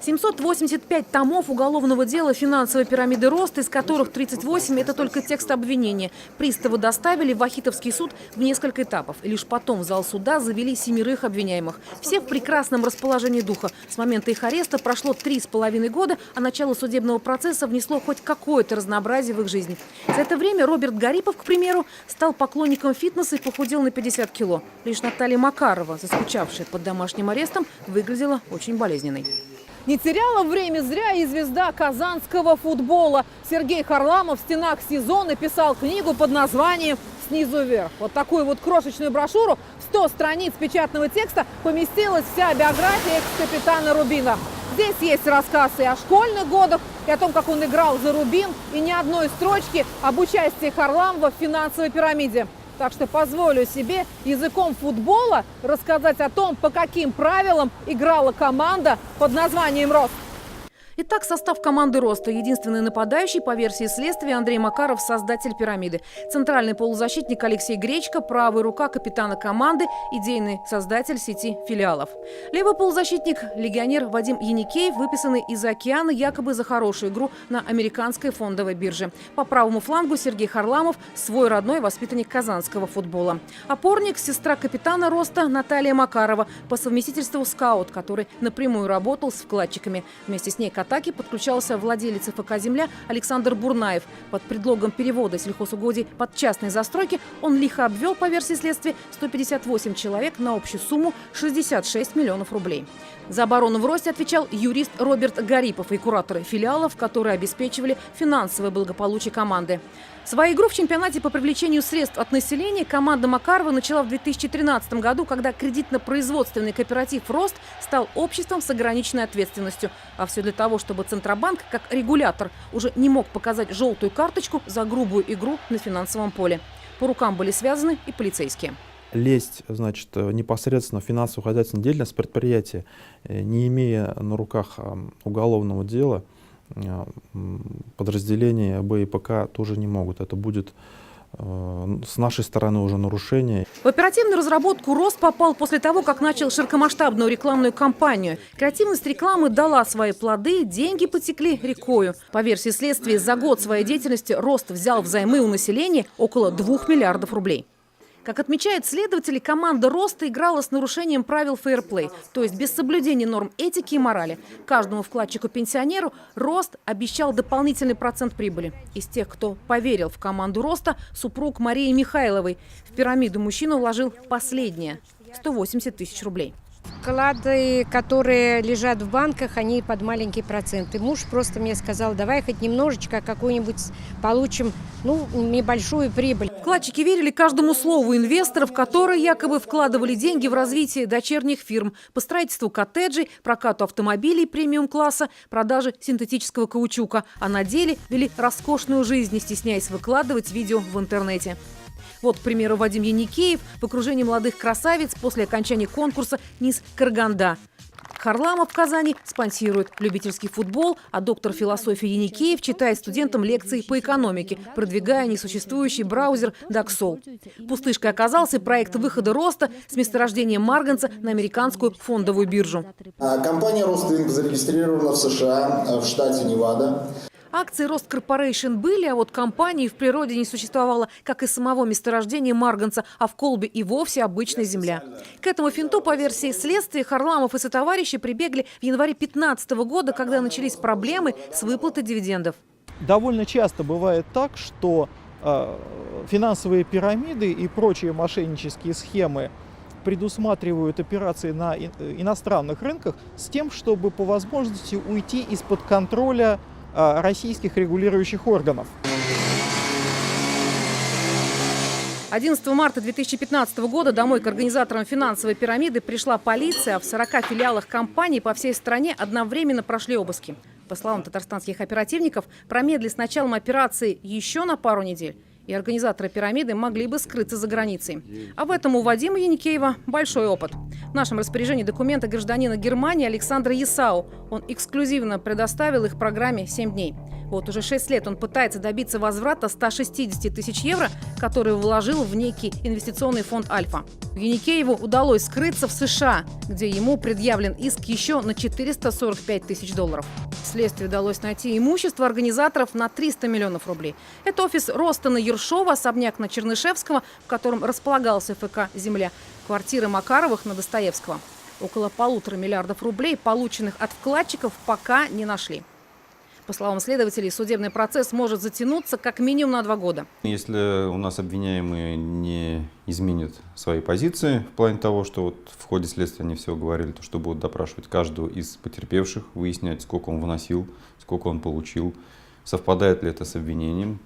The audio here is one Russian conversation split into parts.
785 томов уголовного дела финансовой пирамиды роста, из которых 38 – это только текст обвинения. Приставы доставили в Вахитовский суд в несколько этапов. И лишь потом в зал суда завели 7 обвиняемых. Все в прекрасном расположении духа. С момента их ареста прошло 3,5 года, а начало судебного процесса внесло хоть какое-то разнообразие в их жизнь. За это время Роберт Гарипов, к примеру, стал поклонником фитнеса и похудел на 50 кило. Лишь Наталья Макарова, заскучавшая под домашним арестом, выглядела очень болезненной. Не теряла время зря и звезда казанского футбола. Сергей Харламов в стенах СИЗО написал книгу под названием «Снизу вверх». Вот такую вот крошечную брошюру в 100 страниц печатного текста поместилась вся биография экс-капитана Рубина. Здесь есть рассказ и о школьных годах, и о том, как он играл за Рубин, и ни одной строчки об участии Харламова в финансовой пирамиде. Так что позволю себе языком футбола рассказать о том, по каким правилам играла команда под названием «Рост». Итак, состав команды «Роста». Единственный нападающий, по версии следствия, Андрей Макаров, создатель пирамиды. Центральный полузащитник Алексей Гречко, правая рука капитана команды, идейный создатель сети филиалов. Левый полузащитник – легионер Вадим Яникеев, выписанный из океана якобы за хорошую игру на американской фондовой бирже. По правому флангу Сергей Харламов, свой родной воспитанник казанского футбола. Опорник – сестра капитана «Роста» Наталья Макарова, по совместительству скаут, который напрямую работал с вкладчиками. Вместе с ней к атаке подключался владелец ФК «Земля» Александр Бурнаев. Под предлогом перевода сельхозугодий под частные застройки он лихо обвел, по версии следствия, 158 человек на общую сумму 66 миллионов рублей. За оборону в «Росте» отвечал юрист Роберт Гарипов и кураторы филиалов, которые обеспечивали финансовое благополучие команды. Свою игру в чемпионате по привлечению средств от населения команда Макарова начала в 2013 году, когда кредитно-производственный кооператив «Рост» стал обществом с ограниченной ответственностью. А все для того, чтобы Центробанк, как регулятор, уже не мог показать желтую карточку за грубую игру на финансовом поле. По рукам были связаны и полицейские. Лезть, значит, непосредственно в финансово-хозяйственную деятельность предприятия, не имея на руках уголовного дела, подразделения БИПК тоже не могут. Это будет с нашей стороны уже нарушение. В оперативную разработку «Рост» попал после того, как начал широкомасштабную рекламную кампанию. Креативность рекламы дала свои плоды, деньги потекли рекою. По версии следствия, за год своей деятельности «Рост» взял взаймы у населения около 2 миллиардов рублей. Как отмечают следователи, команда «Роста» играла с нарушением правил фейерплей, то есть без соблюдения норм этики и морали. Каждому вкладчику-пенсионеру «Рост» обещал дополнительный процент прибыли. Из тех, кто поверил в команду «Роста», супруг Марии Михайловой. В пирамиду мужчина вложил последнее – 180 тысяч рублей. Вклады, которые лежат в банках, они под маленькие проценты. Муж просто мне сказал: давай хоть немножечко какую-нибудь получим, небольшую прибыль. Вкладчики верили каждому слову инвесторов, которые якобы вкладывали деньги в развитие дочерних фирм по строительству коттеджей, прокату автомобилей премиум-класса, продаже синтетического каучука. А на деле вели роскошную жизнь, не стесняясь выкладывать видео в интернете. Вот, к примеру, Вадим Яникеев в окружении молодых красавиц после окончания конкурса «Мисс Караганда». Харламов в Казани спонсирует любительский футбол, а доктор философии Яникеев читает студентам лекции по экономике, продвигая несуществующий браузер Даксол. Пустышкой оказался проект выхода «Роста» с месторождением марганца на американскую фондовую биржу. Компания «Ростинг» зарегистрирована в США, в штате Невада. Акции «Рост Корпорейшн» были, а вот компании в природе не существовало, как и самого месторождения марганца, а в колбе и вовсе обычная земля. К этому финту, по версии следствия, Харламов и сотоварищи прибегли в январе 2015 года, когда начались проблемы с выплатой дивидендов. Довольно часто бывает так, что финансовые пирамиды и прочие мошеннические схемы предусматривают операции на иностранных рынках с тем, чтобы по возможности уйти из-под контроля российских регулирующих органов. 11 марта 2015 года домой к организаторам финансовой пирамиды пришла полиция, а в 40 филиалах компании по всей стране одновременно прошли обыски. По словам татарстанских оперативников, промедли с началом операции еще на пару недель, и организаторы пирамиды могли бы скрыться за границей. А в этом у Вадима Яникеева большой опыт. В нашем распоряжении документы гражданина Германии Александра Есау. Он эксклюзивно предоставил их программе 7 дней. Вот уже 6 лет он пытается добиться возврата 160 тысяч евро, которые вложил в некий инвестиционный фонд «Альфа». Еникееву удалось скрыться в США, где ему предъявлен иск еще на 445 тысяч долларов. Следствию удалось найти имущество организаторов на 300 миллионов рублей. Это офис Ростона Ершова, особняк на Чернышевского, в котором располагался ФК «Земля», квартира Макаровых на Достоевского. Около 1,5 миллиарда рублей, полученных от вкладчиков, пока не нашли. По словам следователей, судебный процесс может затянуться как минимум на 2 года. Если у нас обвиняемые не изменят свои позиции в плане того, что вот в ходе следствия они все говорили, то что будут допрашивать каждого из потерпевших, выяснять, сколько он выносил, сколько он получил, совпадает ли это с обвинением,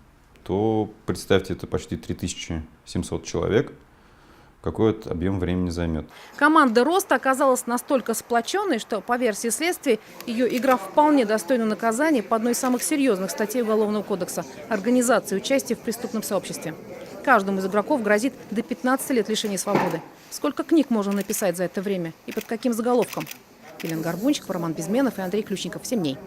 то представьте, это почти 3700 человек. Какой это объем времени займет. Команда «Роста» оказалась настолько сплоченной, что, по версии следствия, ее игра вполне достойна наказания по одной из самых серьезных статей Уголовного кодекса – организации участия в преступном сообществе. Каждому из игроков грозит до 15 лет лишения свободы. Сколько книг можно написать за это время и под каким заголовком? Елена Горбунчик, Роман Безменов и Андрей Ключников. 7 дней.